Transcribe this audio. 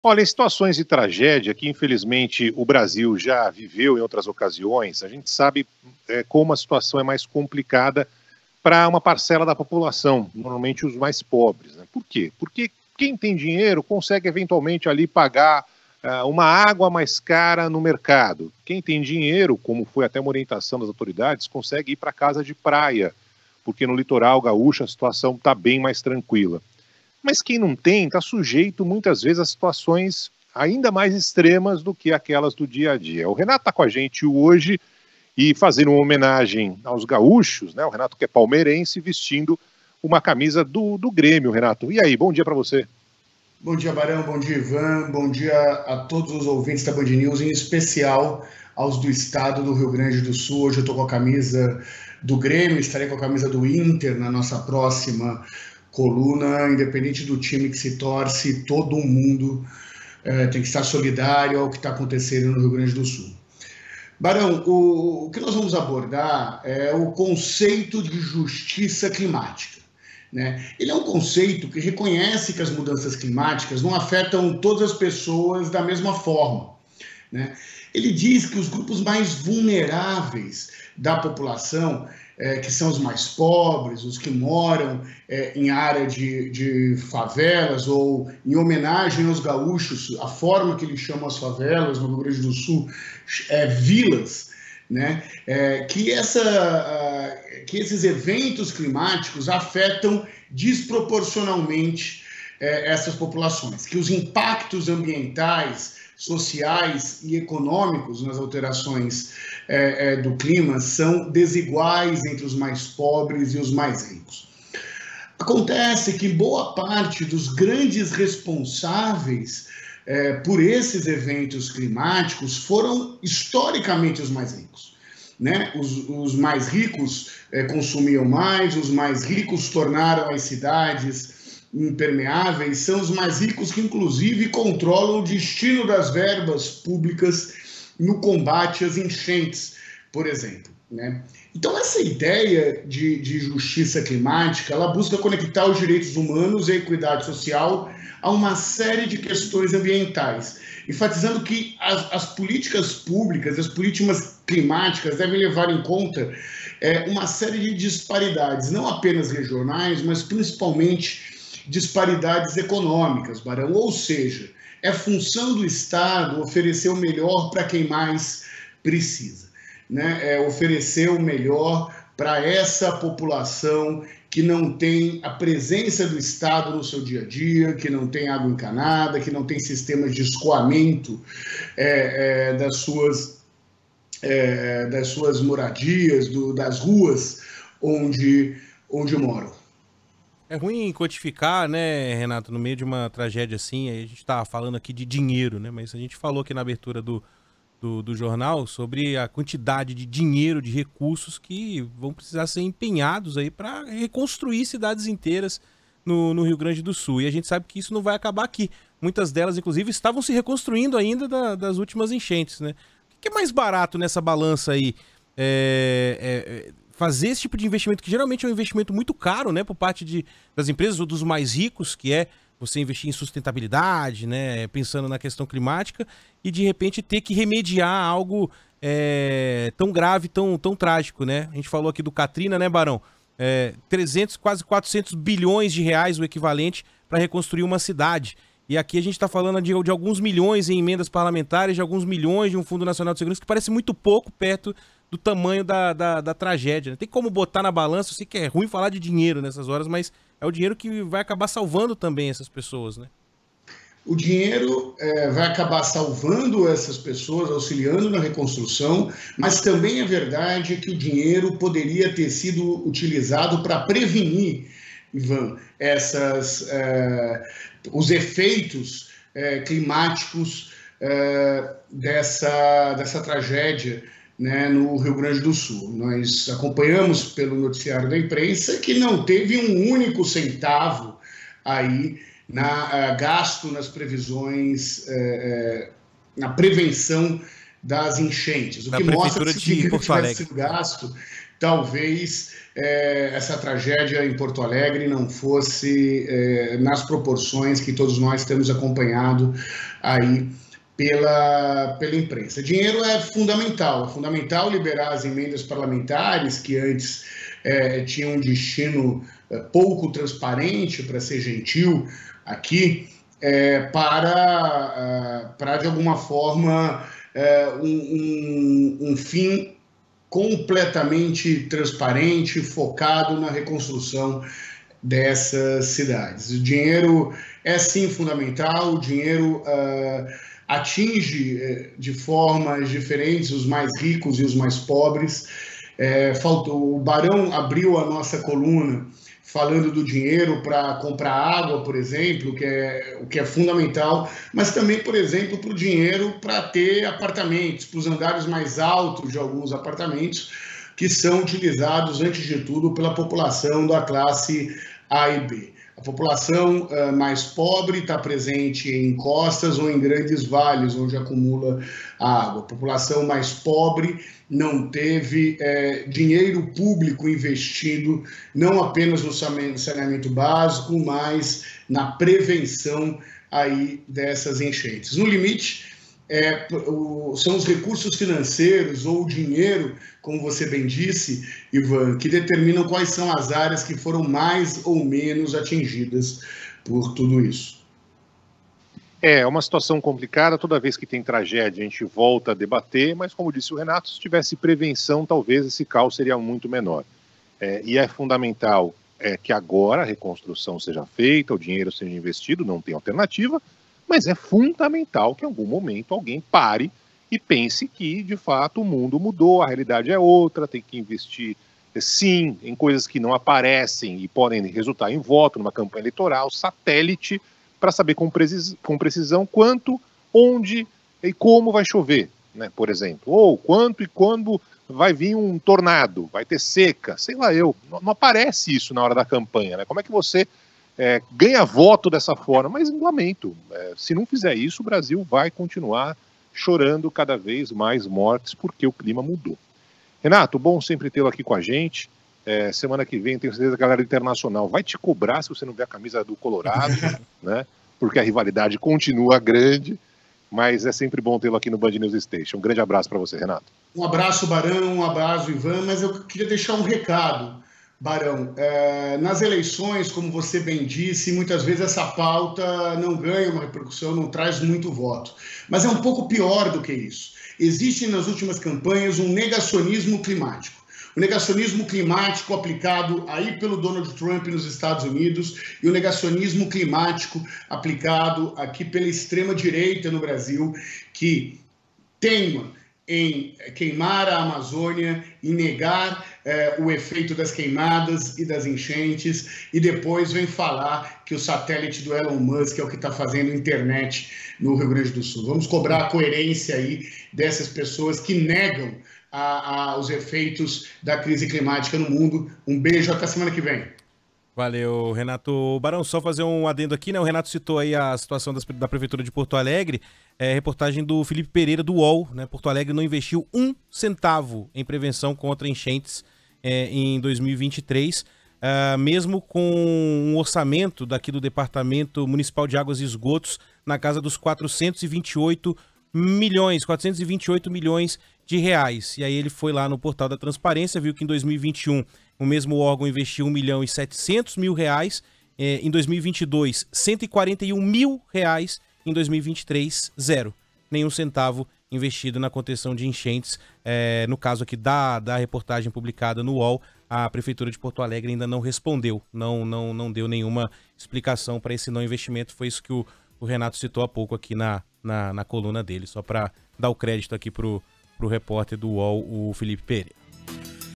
Olha, em situações de tragédia que infelizmente o Brasil já viveu em outras ocasiões, a gente sabe como a situação é mais complicada para uma parcela da população, normalmente os mais pobres, né? Por quê? Porque quem tem dinheiro consegue eventualmente ali pagar uma água mais cara no mercado. Quem tem dinheiro, como foi até uma orientação das autoridades, consegue ir para casa de praia, porque no litoral gaúcho a situação está bem mais tranquila. Mas quem não tem está sujeito muitas vezes a situações ainda mais extremas do que aquelas do dia a dia. O Renato está com a gente hoje e fazendo uma homenagem aos gaúchos, né? O Renato que é palmeirense vestindo uma camisa do Grêmio, Renato. E aí, bom dia para você. Bom dia, Barão, bom dia, Ivan, bom dia a todos os ouvintes da Band News, em especial aos do estado do Rio Grande do Sul. Hoje eu estou com a camisa do Grêmio, estarei com a camisa do Inter na nossa próxima coluna. Independente do time que se torce, todo mundo tem que estar solidário ao que está acontecendo no Rio Grande do Sul. Barão, o que nós vamos abordar é o conceito de justiça climática. Né? Ele é um conceito que reconhece que as mudanças climáticas não afetam todas as pessoas da mesma forma. Né? Ele diz que os grupos mais vulneráveis da população, que são os mais pobres, os que moram em área de favelas, ou em homenagem aos gaúchos, a forma que eles chamam as favelas no Rio Grande do Sul é vilas, né? Que esses eventos climáticos afetam desproporcionalmente essas populações, que os impactos ambientais, sociais e econômicos nas alterações do clima são desiguais entre os mais pobres e os mais ricos. Acontece que boa parte dos grandes responsáveis por esses eventos climáticos foram historicamente os mais ricos. Né? Os mais ricos consumiam mais, os mais ricos tornaram as cidades impermeáveis, são os mais ricos que inclusive controlam o destino das verbas públicas no combate às enchentes, por exemplo. Né? Então essa ideia de justiça climática, ela busca conectar os direitos humanos e a equidade social a uma série de questões ambientais, enfatizando que as políticas públicas, as políticas climáticas devem levar em conta uma série de disparidades, não apenas regionais, mas principalmente disparidades econômicas, Barão. Ou seja, é função do Estado oferecer o melhor para quem mais precisa, né? Oferecer o melhor para essa população que não tem a presença do Estado no seu dia a dia, que não tem água encanada, que não tem sistemas de escoamento das suas moradias, das ruas onde moram. É ruim quantificar, né, Renato, no meio de uma tragédia assim. A gente tá falando aqui de dinheiro, né, mas a gente falou aqui na abertura do jornal sobre a quantidade de dinheiro, de recursos que vão precisar ser empenhados aí para reconstruir cidades inteiras no Rio Grande do Sul. E a gente sabe que isso não vai acabar aqui. Muitas delas, inclusive, estavam se reconstruindo ainda das últimas enchentes, né? O que é mais barato nessa balança aí? Fazer esse tipo de investimento, que geralmente é um investimento muito caro, né, por parte das empresas ou dos mais ricos, que é você investir em sustentabilidade, né, pensando na questão climática, e de repente ter que remediar algo tão grave, tão trágico, né? A gente falou aqui do Katrina, né, Barão? 300, quase 400 bilhões de reais o equivalente para reconstruir uma cidade. E aqui a gente está falando de alguns milhões em emendas parlamentares, de alguns milhões de um Fundo Nacional de Segurança, que parece muito pouco perto do tamanho da tragédia. Né? Tem como botar na balança, eu sei que é ruim falar de dinheiro nessas horas, mas é o dinheiro que vai acabar salvando também essas pessoas, né? O dinheiro vai acabar salvando essas pessoas, auxiliando na reconstrução, mas também é verdade que o dinheiro poderia ter sido utilizado para prevenir, Ivan, os efeitos climáticos dessa tragédia, né, no Rio Grande do Sul. Nós acompanhamos pelo noticiário da imprensa que não teve um único centavo aí gasto nas previsões, na prevenção das enchentes. O que mostra que se tivesse sido gasto, talvez essa tragédia em Porto Alegre não fosse nas proporções que todos nós temos acompanhado aí pela imprensa. Dinheiro é fundamental liberar as emendas parlamentares que antes tinham um destino pouco transparente, para ser gentil aqui, para de alguma forma um fim completamente transparente, focado na reconstrução dessas cidades. O dinheiro é sim fundamental, o dinheiro atinge de formas diferentes os mais ricos e os mais pobres. O Barão abriu a nossa coluna falando do dinheiro para comprar água, por exemplo, o que é fundamental, mas também, por exemplo, para o dinheiro para ter apartamentos, para os andares mais altos de alguns apartamentos, que são utilizados, antes de tudo, pela população da classe A e B. A população mais pobre está presente em costas ou em grandes vales, onde acumula água. A população mais pobre não teve dinheiro público investido, não apenas no saneamento básico, mas na prevenção aí dessas enchentes. No limite, são os recursos financeiros ou o dinheiro, como você bem disse, Ivan, que determinam quais são as áreas que foram mais ou menos atingidas por tudo isso. É uma situação complicada, toda vez que tem tragédia a gente volta a debater, mas como disse o Renato, se tivesse prevenção, talvez esse caos seria muito menor. E é fundamental que agora a reconstrução seja feita, o dinheiro seja investido, não tem alternativa, mas é fundamental que em algum momento alguém pare e pense que, de fato, o mundo mudou, a realidade é outra, tem que investir, sim, em coisas que não aparecem e podem resultar em voto numa campanha eleitoral, satélite, para saber com precisão quanto, onde e como vai chover, né, por exemplo. Ou quanto e quando vai vir um tornado, vai ter seca, sei lá eu. Não aparece isso na hora da campanha, né? Como é que você ganha voto dessa forma? Mas lamento, se não fizer isso, o Brasil vai continuar chorando cada vez mais mortes porque o clima mudou. Renato, bom sempre tê-lo aqui com a gente. Semana que vem, tenho certeza que a galera internacional vai te cobrar se você não ver a camisa do Colorado, né? Porque a rivalidade continua grande, mas é sempre bom tê-lo aqui no Band News Station. Um grande abraço para você, Renato. Um abraço, Barão, um abraço, Ivan, mas eu queria deixar um recado, Barão. Nas eleições, como você bem disse, muitas vezes essa pauta não ganha uma repercussão, não traz muito voto. Mas é um pouco pior do que isso. Existe nas últimas campanhas um negacionismo climático. O negacionismo climático aplicado aí pelo Donald Trump nos Estados Unidos e o negacionismo climático aplicado aqui pela extrema-direita no Brasil, que teima em queimar a Amazônia e negar o efeito das queimadas e das enchentes, e depois vem falar que o satélite do Elon Musk é o que está fazendo internet no Rio Grande do Sul. Vamos cobrar a coerência aí dessas pessoas que negam os efeitos da crise climática no mundo. Um beijo, até semana que vem. Valeu, Renato. Barão, só fazer um adendo aqui, né? O Renato citou aí a situação da Prefeitura de Porto Alegre, reportagem do Felipe Pereira, do UOL, né? Porto Alegre não investiu 1 centavo em prevenção contra enchentes em 2023, mesmo com um orçamento daqui do Departamento Municipal de Águas e Esgotos na casa dos 428 milhões de reais. E aí ele foi lá no portal da transparência, viu que em 2021 o mesmo órgão investiu R$1.700.000, em 2022 R$141.000, em 2023 zero, nenhum centavo investido na contenção de enchentes. No caso aqui da reportagem publicada no UOL, a Prefeitura de Porto Alegre ainda não respondeu, não deu nenhuma explicação para esse não investimento. Foi isso que o Renato citou há pouco aqui na coluna dele, só para dar o crédito aqui pro repórter do UOL, o Felipe Pereira.